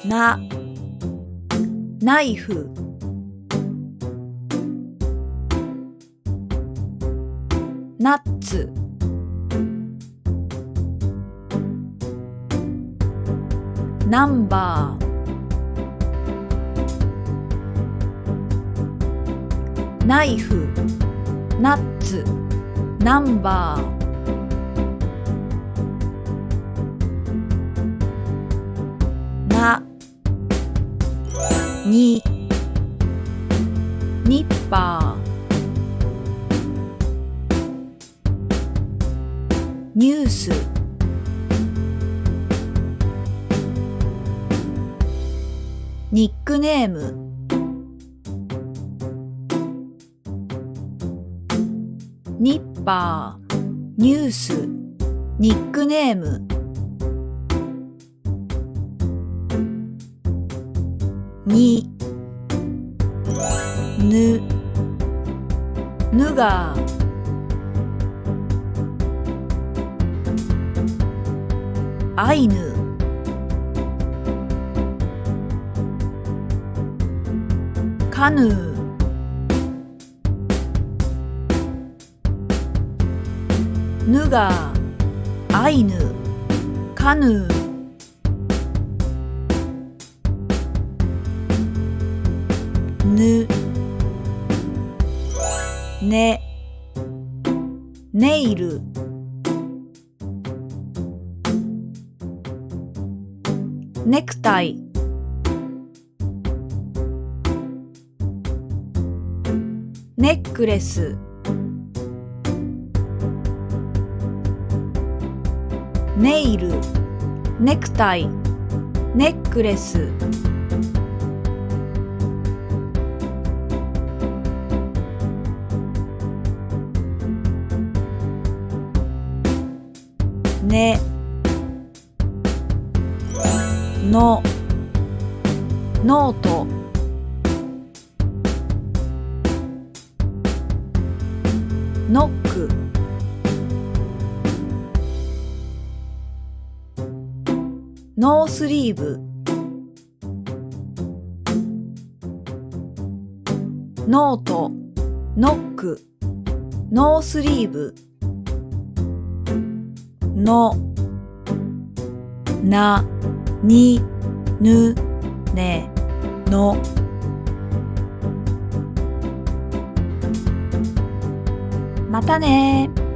ナイフ、ナッツ、ナンバー、ナイフ、ナッツ、ナンバー、ニッパー、ニュース、ニックネーム、ニッパー、ニュース、ニックネーム、ヌガー、アイヌ、カヌー、ヌガー、アイヌ、カヌー、ネイル、ネクタイ、ネックレス、ネイル、ネクタイ、ネックレス、ノート、ノック、ノースリーブ、ノート、ノック、ノースリーブ、の、な、に、ぬ、ね、の。またねー。